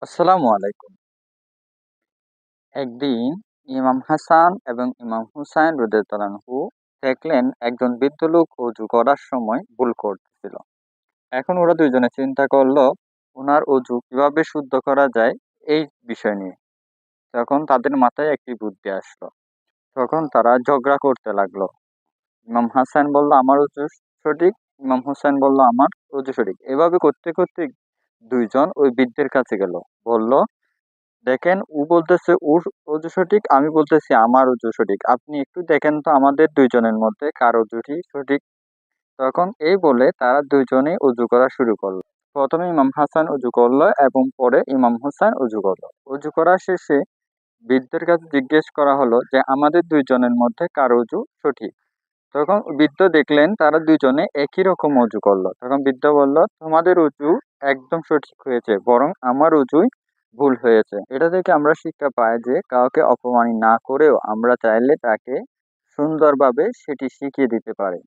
আসসালামু আলাইকুম। একদিন ইমাম হাসান এবং ইমাম হুসাইন রাদিয়াল্লাহু আনহু দেখলেন একজন বৃদ্ধ লোক অজু করার সময় ভুল করতেছিল। এখন ওরা দুইজনে চিন্তা করলো উনার অজু কিভাবে শুদ্ধ করা যায় এই বিষয় নিয়ে। তখন তাদের মাথায় একটি বুদ্ধি আসলো। তখন তারা ঝগড়া করতে লাগলো। ইমাম হাসান বলল আমার অজু সঠিক, ইমাম হুসাইন বলল আমার অজু সঠিক। এভাবে করতে করতে দুইজন ওই বৃদ্ধের কাছে গেল। বলল, দেখেন ও বলতেছে ওর অজু সঠিক, আমি বলতেছি আমার অজু সঠিক। আপনি একটু দেখেন তো আমাদের দুইজনের মধ্যে কার অজুটি সঠিক। তখন এই বলে তারা দুইজনেই অজু করা শুরু করলো। প্রথমে ইমাম হাসান অজু করলো এবং পরে ইমাম হুসাইন অজু করলো। অজু করা শেষে বৃদ্ধের কাছে জিজ্ঞেস করা হলো যে আমাদের দুইজনের মধ্যে কার অজু সঠিক। তখন বৃদ্ধ দেখলেন তারা দুইজনে একই রকম অজু করলো। তখন বৃদ্ধ বলল, তোমাদের অজু একদম সঠিক হয়েছে, বরং আমার অজুই ভুল হয়েছে। এটা থেকে আমরা শিক্ষা পাই যে কাউকে অপমান না করেও আমরা চাইলে তাকে সুন্দরভাবে সেটি শিখিয়ে দিতে পারি।